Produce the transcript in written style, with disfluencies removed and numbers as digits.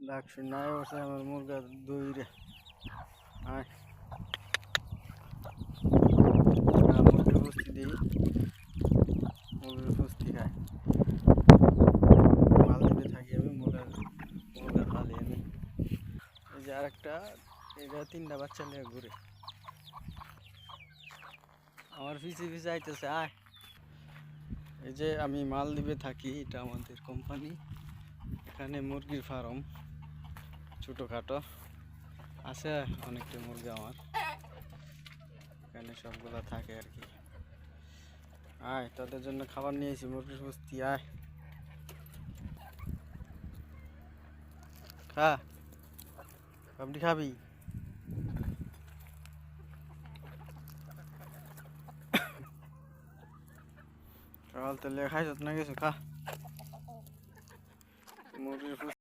ডাক শুনে আয় বসে আমার মুরগা দইরে আয় মুরগির পুষ্টি দিই, মুরগির পুষ্টি খায়। মাল দিতে থাকি আমি মুরগা ফালি আমি। এই যে আরেকটা, এটা 3টা বাচ্চা নিয়ে ঘুরে আমার পিছে পিছে আইতেছে। আয়, এই যে আমি মাল দিবে থাকি, এটা আমাদের কোম্পানি। এখানে মুরগির ফার্ম ছোটোখাটো আছে, অনেকটা মুরগি আমার এখানে সবগুলা থাকে আর কি। আয়, তোদের জন্য খাবার নিয়েছি, মুরগির পুষ্টি। আয় খা, আপনি খাবি? সকাল তেলে খাইছ না কিছু? খা মুরগির পুষ্টি।